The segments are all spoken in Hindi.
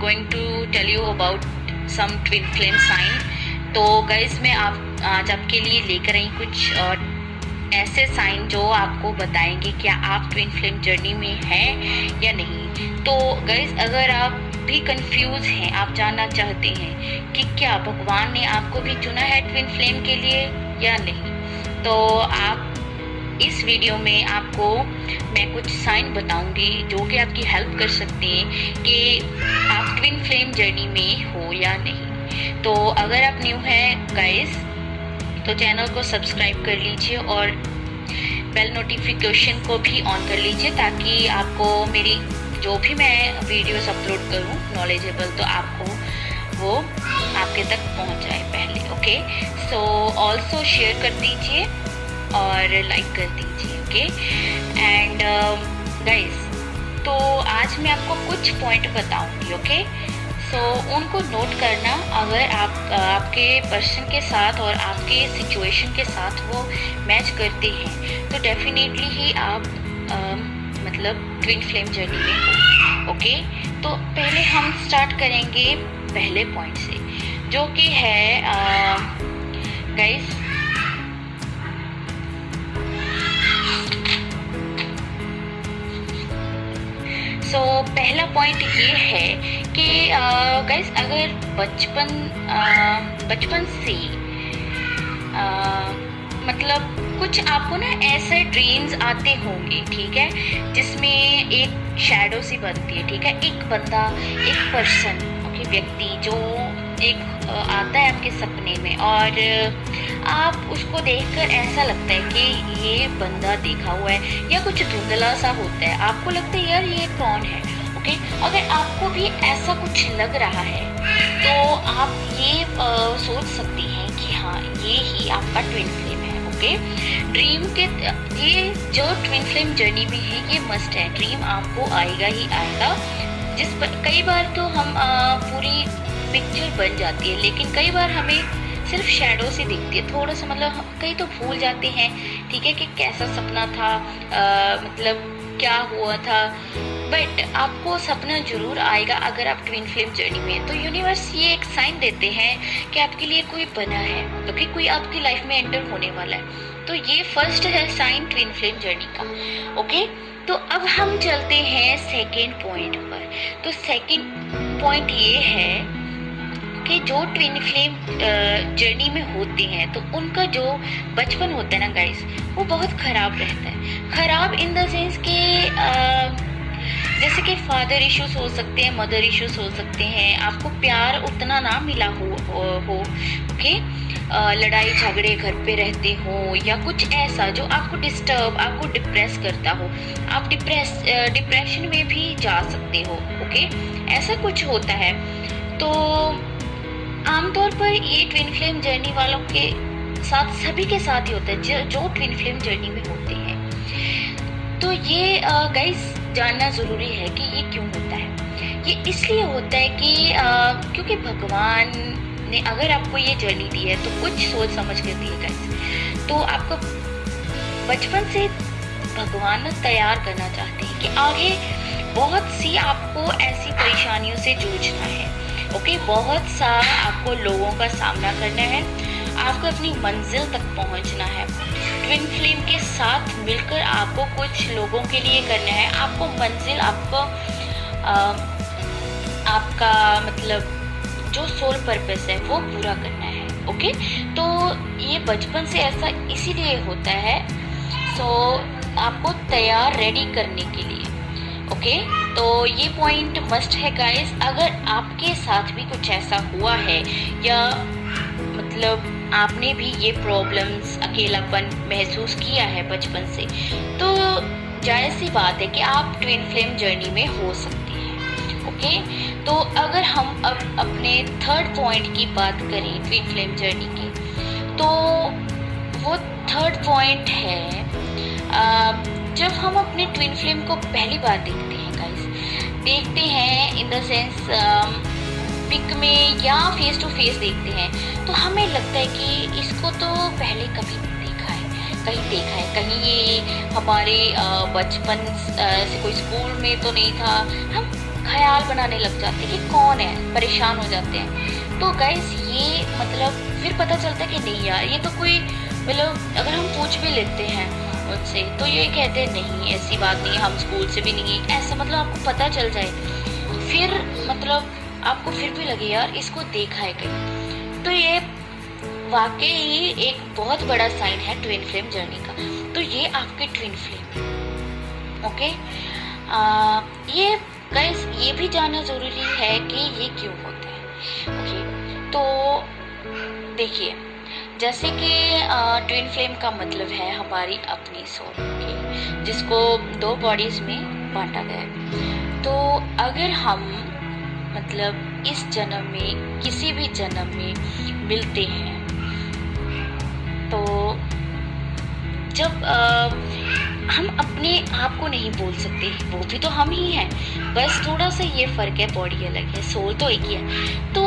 going to tell you about some twin flame sign. तो गाइस मैं आज आपके लिए लेकर आई कुछ ऐसे साइन जो आपको बताएंगे क्या आप ट्विन फ्लेम जर्नी में हैं या नहीं। तो गाइस अगर आप भी कंफ्यूज हैं, आप जानना चाहते हैं कि क्या भगवान ने आपको भी चुना है ट्विन फ्लेम के लिए या नहीं, तो आप इस वीडियो में आपको मैं कुछ साइन बताऊंगी जो कि आपकी हेल्प कर सकते हैं कि आप ट्विन फ्लेम जर्नी में हो या नहीं। तो अगर आप न्यू हैं गाइस तो चैनल को सब्सक्राइब कर लीजिए और बेल नोटिफिकेशन को भी ऑन कर लीजिए ताकि आपको मेरी जो भी मैं वीडियोस अपलोड करूं नॉलेजेबल तो आपको वो आपके तक पहुंच जाए पहले। ओके, सो ऑल्सो शेयर कर दीजिए और लाइक कर दीजिए। ओके एंड गाइस तो आज मैं आपको कुछ पॉइंट बताऊंगी। ओके सो उनको नोट करना, अगर आप आपके पर्सन के साथ और आपके सिचुएशन के साथ वो मैच करते हैं तो डेफिनेटली ही आप मतलब ट्विन फ्लेम जर्नी में हो। ओके तो पहले हम स्टार्ट करेंगे पहले पॉइंट से जो कि है गाइस तो पहला पॉइंट ये है कि गाइस अगर बचपन से मतलब कुछ आपको ना ऐसे ड्रीम्स आते होंगे, ठीक है, जिसमें एक शैडो सी बनती है, ठीक है, एक बंदा, एक पर्सन, ओके, व्यक्ति जो एक आता है आपके सपने में और आप उसको देखकर ऐसा लगता है कि ये बंदा देखा हुआ है या कुछ धुंधला सा होता है, आपको लगता है यार ये कौन है। ओके अगर आपको भी ऐसा कुछ लग रहा है तो आप ये सोच सकती हैं कि हाँ ये ही आपका ट्विन फ्लेम है। ओके ड्रीम के ये जो ट्विन फ्लेम जर्नी में है ये मस्ट है, ड्रीम आपको आएगा ही आएगा। जिस पर कई बार तो हम पूरी पिक्चर बन जाती है लेकिन कई बार हमें सिर्फ शैडो से दिखती है, थोड़ा सा मतलब कई तो भूल जाते हैं, ठीक है, कि कैसा सपना था, मतलब क्या हुआ था, बट आपको सपना जरूर आएगा अगर आप ट्विन फ्लेम जर्नी में हैं। तो यूनिवर्स ये एक साइन देते हैं कि आपके लिए कोई बना है, ओके, कोई आपकी लाइफ में एंटर होने वाला है। तो ये फर्स्ट है साइन ट्विन फ्लेम जर्नी का। ओके तो अब हम चलते हैं सेकेंड पॉइंट पर। तो सेकेंड पॉइंट ये है कि जो ट्विन फ्लेम जर्नी में होते हैं तो उनका जो बचपन होता है ना गाइस वो बहुत खराब रहता है। खराब इन द सेंस कि जैसे कि फादर इश्यूज हो सकते हैं, मदर इश्यूज हो सकते हैं, आपको प्यार उतना ना मिला हो ओके, लड़ाई झगड़े घर पे रहते हो या कुछ ऐसा जो आपको डिस्टर्ब, आपको डिप्रेस करता हो, आप डिप्रेशन में भी जा सकते हो। ओके ऐसा कुछ होता है। तो आमतौर पर ये ट्विन फ्लेम जर्नी वालों के साथ, सभी के साथ ही होता है जो ट्विन फ्लेम जर्नी में होते हैं। तो ये गाइस जानना ज़रूरी है कि ये क्यों होता है। ये इसलिए होता है कि क्योंकि भगवान ने अगर आपको ये जर्नी दी है तो कुछ सोच समझ कर दी है गाइस। तो आपको बचपन से भगवान ना तैयार करना चाहते हैं कि आगे बहुत सी आपको ऐसी परेशानियों से जूझना है। ओके बहुत सा आपको लोगों का सामना करना है, आपको अपनी मंजिल तक पहुंचना है। ट्विन फ्लेम के साथ मिलकर आपको कुछ लोगों के लिए करना है, आपको मंजिल, आपको आपका मतलब जो सोल पर्पस है वो पूरा करना है। ओके तो ये बचपन से ऐसा इसीलिए होता है, सो आपको तैयार रेडी करने के लिए। ओके तो ये पॉइंट मस्ट है गाइस। अगर आपके साथ भी कुछ ऐसा हुआ है या मतलब आपने भी ये प्रॉब्लम्स, अकेलापन महसूस किया है बचपन से, तो जायज़ सी बात है कि आप ट्विन फ्लेम जर्नी में हो सकते हैं। ओके तो अगर हम अब अपने थर्ड पॉइंट की बात करें ट्विन फ्लेम जर्नी की, तो वो थर्ड पॉइंट है जब हम अपने ट्विन फ्लेम को पहली बार देखते हैं गाइस, देखते हैं इन द सेंस पिक में या फेस टू फेस देखते हैं तो हमें लगता है कि इसको तो पहले कभी देखा है, कहीं ये हमारे बचपन से कोई स्कूल में तो नहीं था, हम ख्याल बनाने लग जाते हैं कि कौन है, परेशान हो जाते हैं। तो गाइस ये मतलब फिर पता चलता है कि नहीं यार ये तो कोई, मतलब अगर हम पूछ भी लेते हैं मुझसे तो ये कहते हैं नहीं ऐसी बात नहीं है, हम स्कूल से भी नहीं, ऐसा मतलब आपको पता चल जाए, फिर मतलब आपको फिर भी लगे यार इसको देखा है कहीं। तो ये वाकई ही एक बहुत बड़ा साइन है ट्विन फ्लेम जर्नी का। तो ये आपके ट्विन फ्लेम, ओके। ये गाइस ये भी जानना जरूरी है कि ये क्यों होता है, ओके। तो देखिए जैसे कि ट्विन फ्लेम का मतलब है हमारी अपनी सोल, ओके, जिसको 2 बॉडीज में बांटा गया है। तो अगर हम मतलब इस जन्म में किसी भी जन्म में मिलते हैं तो जब हम अपने आप को नहीं बोल सकते, वो भी तो हम ही हैं, बस थोड़ा सा ये फर्क है, बॉडी अलग है, सोल तो एक ही है। तो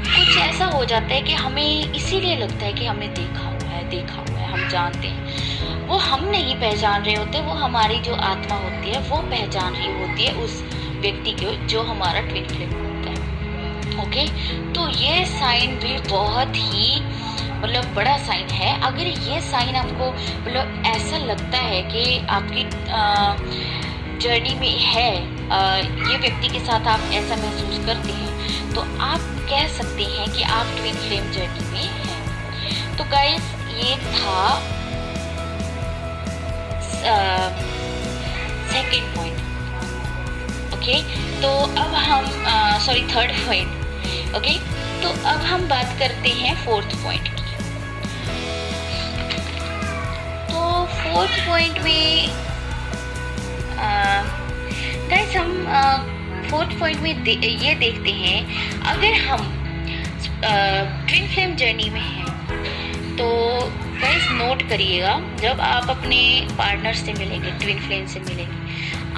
कुछ ऐसा हो जाता है कि हमें इसीलिए लगता है कि हमने देखा हुआ है, हम जानते हैं, वो हम नहीं पहचान रहे होते, वो हमारी जो आत्मा होती है वो पहचान रही होती है उस व्यक्ति को जो हमारा ट्विन फ्लेम होता है, ओके। तो ये साइन भी बहुत ही मतलब बड़ा साइन है। अगर ये साइन आपको मतलब ऐसा लगता है कि आपकी जर्नी में है, ये व्यक्ति के साथ आप ऐसा महसूस करते हैं, तो आप कह सकते हैं कि आप ट्विन फ्लेम जर्नी में हैं। तो गाइस ये था सेकंड पॉइंट, ओके। तो अब हम थर्ड पॉइंट, ओके। तो अब हम बात करते हैं फोर्थ पॉइंट की। तो फोर्थ पॉइंट में गाइस हम फोर्थ पॉइंट में ये देखते हैं, अगर हम ट्विन फ्लेम जर्नी में हैं तो गाइस नोट करिएगा, जब आप अपने पार्टनर से मिलेंगे, ट्विन फ्लेम से मिलेंगे,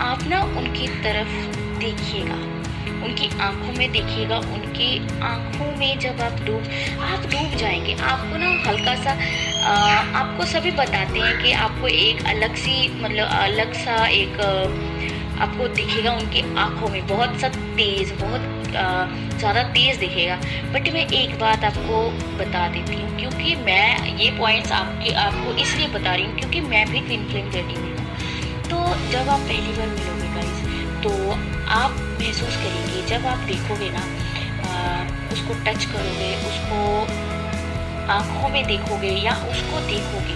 आप ना उनकी तरफ देखिएगा, उनकी आंखों में देखिएगा, उनकी आंखों में जब आप डूब जाएंगे, आपको ना हल्का सा आपको सभी बताते हैं कि आपको एक अलग सा एक आपको दिखेगा उनकी आंखों में, बहुत ज़्यादा तेज़ दिखेगा। बट मैं एक बात आपको बता देती हूँ, क्योंकि मैं ये पॉइंट्स आपको इसलिए बता रही हूँ क्योंकि मैं भी ट्विन फ्लेम जर्नी में हूँ। तो जब आप पहली बार मिलोगे गाइस, तो आप महसूस करेंगे, जब आप देखोगे ना, उसको टच करोगे, उसको आंखों में देखोगे या उसको देखोगे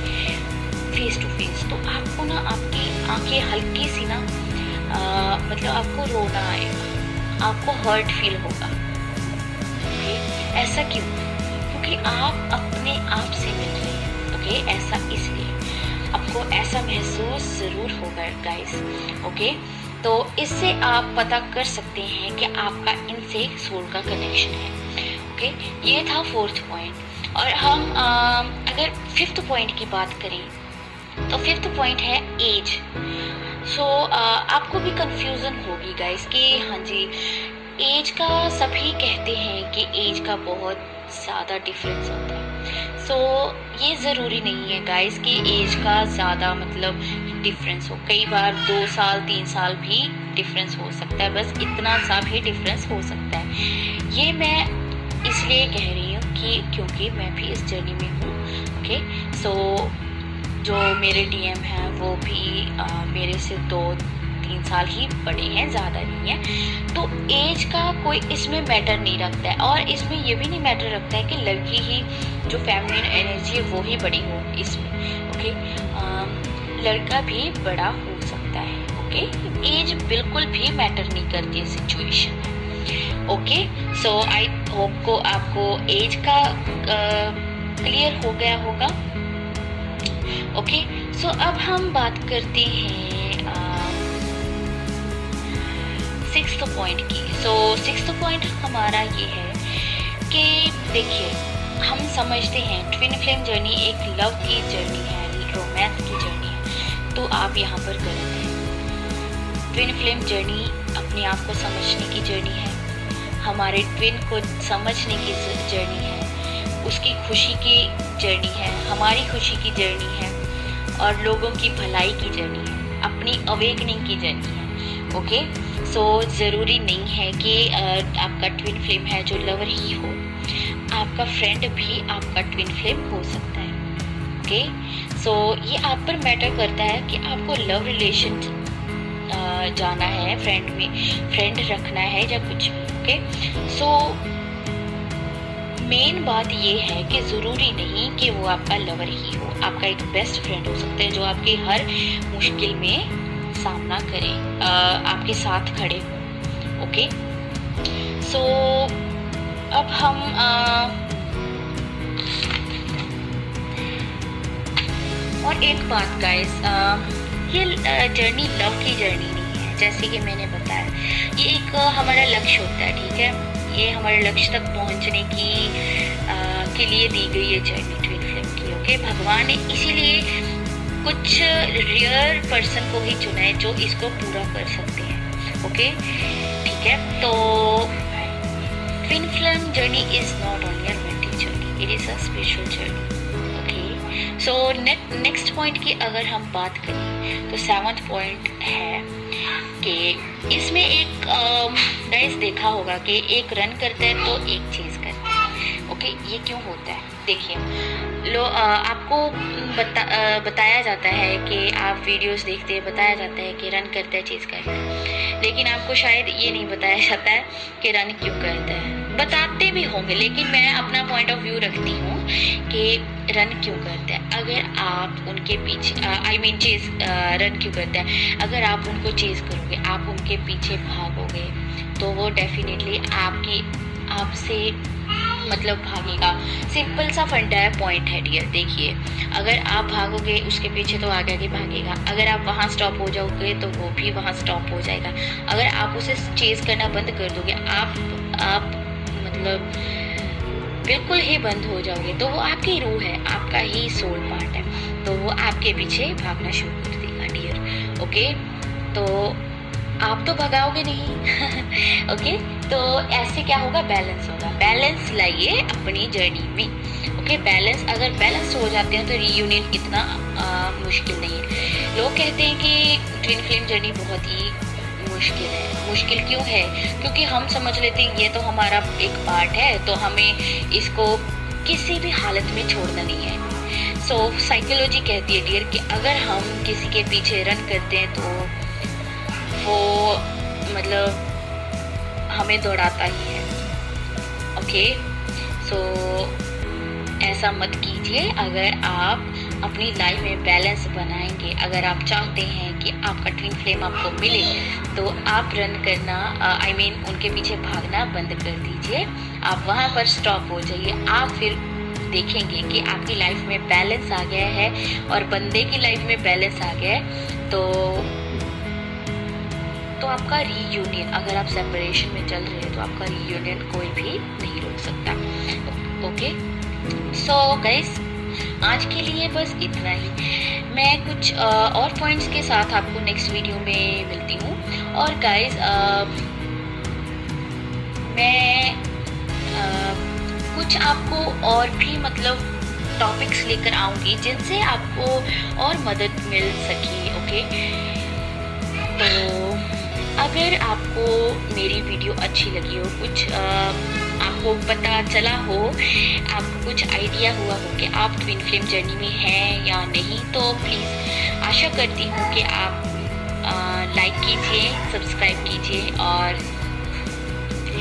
फेस टू फेस, तो आपको ना आपकी आंखें हल्की सी ना मतलब आपको रोना आएगा, आपको हर्ट फील होगा, ओके। ऐसा क्यों? क्योंकि आप अपने आप से मिल रहे हैं, ओके। ऐसा इसलिए आपको ऐसा महसूस ज़रूर होगा गाइस, ओके। तो इससे आप पता कर सकते हैं कि आपका इनसे सोल का कनेक्शन है, ओके। ये था फोर्थ पॉइंट। और हम अगर फिफ्थ पॉइंट की बात करें तो फिफ्थ पॉइंट है एज। सो आपको भी कंफ्यूजन होगी गाइस कि हाँ जी, एज का सभी कहते हैं कि एज का बहुत ज़्यादा डिफरेंस होता है। सो ये ज़रूरी नहीं है गाइस कि एज का ज़्यादा मतलब डिफरेंस हो, कई बार 2 साल 3 साल भी डिफरेंस हो सकता है, बस इतना सा भी डिफरेंस हो सकता है। ये मैं इसलिए कह रही हूँ कि क्योंकि मैं भी इस जर्नी में हूँ, ओके। सो जो मेरे डीएम हैं वो भी मेरे से 2-3 साल ही बड़े हैं, ज़्यादा नहीं है। तो एज का कोई इसमें मैटर नहीं रखता है, और इसमें ये भी नहीं मैटर रखता है कि लड़की ही जो फेमिनिन एनर्जी है वो ही बड़ी हो इसमें, ओके। लड़का भी बड़ा हो सकता है, ओके। एज बिल्कुल भी मैटर नहीं करती है सिचुएशन में, ओके। सो आई होप को आपको एज का क्लियर हो गया होगा, ओके। सो अब हम बात करते हैं सिक्स्थ पॉइंट की। सो सिक्स्थ पॉइंट हमारा ये है कि देखिए, हम समझते हैं ट्विन फ्लेम जर्नी एक लव की जर्नी है, रोमांस की जर्नी है, तो आप यहाँ पर गलत हैं। ट्विन फ्लेम जर्नी अपने आप को समझने की जर्नी है, हमारे ट्विन को समझने की जर्नी है, उसकी खुशी की जर्नी है, हमारी खुशी की जर्नी है, और लोगों की भलाई की जर्नी है, अपनी अवेकनिंग की जर्नी है, ओके। सो ज़रूरी नहीं है कि आपका ट्विन फ्लेम है जो लवर ही हो, आपका फ्रेंड भी आपका ट्विन फ्लेम हो सकता है। ओके, सो ये आप पर मैटर करता है कि आपको लव रिलेशन जाना है, फ्रेंड रखना है या कुछ भी। ओके, सो मेन बात ये है कि ज़रूरी नहीं कि वो आपका लवर ही हो, आपका एक बेस्ट फ्रेंड हो सकता है जो आपकी हर मुश्किल में सामना करे, आपके साथ खड़े हो। ओके, सो अब हम और एक बात गाइस, ये जर्नी लव की जर्नी नहीं है। जैसे कि मैंने बताया, ये एक हमारा लक्ष्य होता है, ठीक है, ये हमारे लक्ष्य तक पहुंचने के लिए दी गई है जर्नी ट्विन फ्लेम की। ओके, भगवान ने इसीलिए कुछ रेयर पर्सन को ही चुना है जो इसको पूरा कर सकते हैं। ओके, ठीक है, तो twin flame journey is not only a romantic journey, it is a spiritual journey. Okay, so next point की अगर हम बात करें तो 7th पॉइंट है कि इसमें एक गाइस देखा होगा कि एक रन करता है तो एक चेज करता है। ओके, ये क्यों होता है? देखिए, आपको बताया जाता है कि आप वीडियोस देखते हैं, बताया जाता है कि रन करता है चेज करता है, लेकिन आपको शायद ये नहीं बताया जाता है कि रन क्यों करता है। बताते भी होंगे, लेकिन मैं अपना पॉइंट ऑफ व्यू रखती हूँ कि रन क्यों करता है। अगर आप उनके पीछे चेज रन क्यों करता है, अगर आप उनको चेज करोगे, आप उनके पीछे भागोगे तो वो डेफिनेटली आपसे भागेगा। सिंपल सा फंडा पॉइंट है डियर। देखिए, अगर आप भागोगे उसके पीछे तो आगे आगे भागेगा, अगर आप वहाँ स्टॉप हो जाओगे तो वो भी वहाँ स्टॉप हो जाएगा। अगर आप उसे चेज करना बंद कर दोगे, आप बिल्कुल ही बंद हो जाओगे, तो वो आपकी रूह है, आपका ही सोल पार्ट है, तो वो आपके पीछे भागना शुरू कर देगा डियर। ओके, तो आप तो भगाओगे नहीं। ओके, तो ऐसे क्या होगा? बैलेंस होगा। बैलेंस लाइए अपनी जर्नी में। ओके, अगर बैलेंस हो जाते हैं तो रीयूनियन इतना मुश्किल नहीं है। लोग कहते हैं कि ट्विन फ्लेम जर्नी बहुत ही मुश्किल है। मुश्किल क्यों है? क्योंकि हम समझ लेते हैं ये तो हमारा एक पार्ट है, तो हमें इसको किसी भी हालत में छोड़ना नहीं है। सो साइकोलॉजी कहती है डियर कि अगर हम किसी के पीछे रन करते हैं तो वो हमें दौड़ाता ही है। ओके, सो ऐसा मत कीजिए। अगर आप अपनी लाइफ में बैलेंस बनाएंगे, अगर आप चाहते हैं कि आपका ट्विन फ्लेम आपको मिले, तो आप रन करना उनके पीछे भागना बंद कर दीजिए। आप वहाँ पर स्टॉप हो जाइए। आप फिर देखेंगे कि आपकी लाइफ में बैलेंस आ गया है और बंदे की लाइफ में बैलेंस आ गया है, तो आपका रीयूनियन, अगर आप सेपरेशन में चल रहे हैं तो आपका रीयूनियन कोई भी नहीं रोक सकता। ओके, सो गाइस, आज के लिए बस इतना ही। मैं कुछ और पॉइंट्स के साथ आपको नेक्स्ट वीडियो में मिलती हूँ। और गाइस, मैं कुछ आपको और भी टॉपिक्स लेकर आऊँगी जिनसे आपको और मदद मिल सके। ओके, तो अगर आपको मेरी वीडियो अच्छी लगी हो, कुछ आपको पता चला हो, आपको कुछ आइडिया हुआ हो कि आप ट्विन फ्लेम जर्नी में हैं या नहीं, तो प्लीज़ आशा करती हूँ कि आप लाइक कीजिए, सब्सक्राइब कीजिए और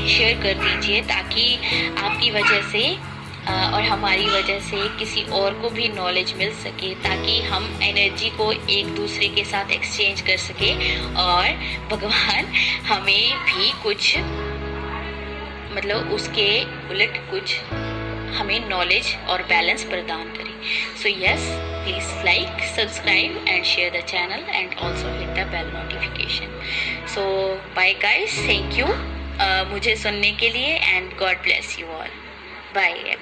शेयर कर दीजिए, ताकि आपकी वजह से और हमारी वजह से किसी और को भी नॉलेज मिल सके, ताकि हम एनर्जी को एक दूसरे के साथ एक्सचेंज कर सके और भगवान हमें भी कुछ उसके उलट कुछ हमें नॉलेज और बैलेंस प्रदान करे। So yes, please like, subscribe and share the channel and also hit the bell notification. So bye guys, thank you मुझे सुनने के लिए and God bless you all. Bye.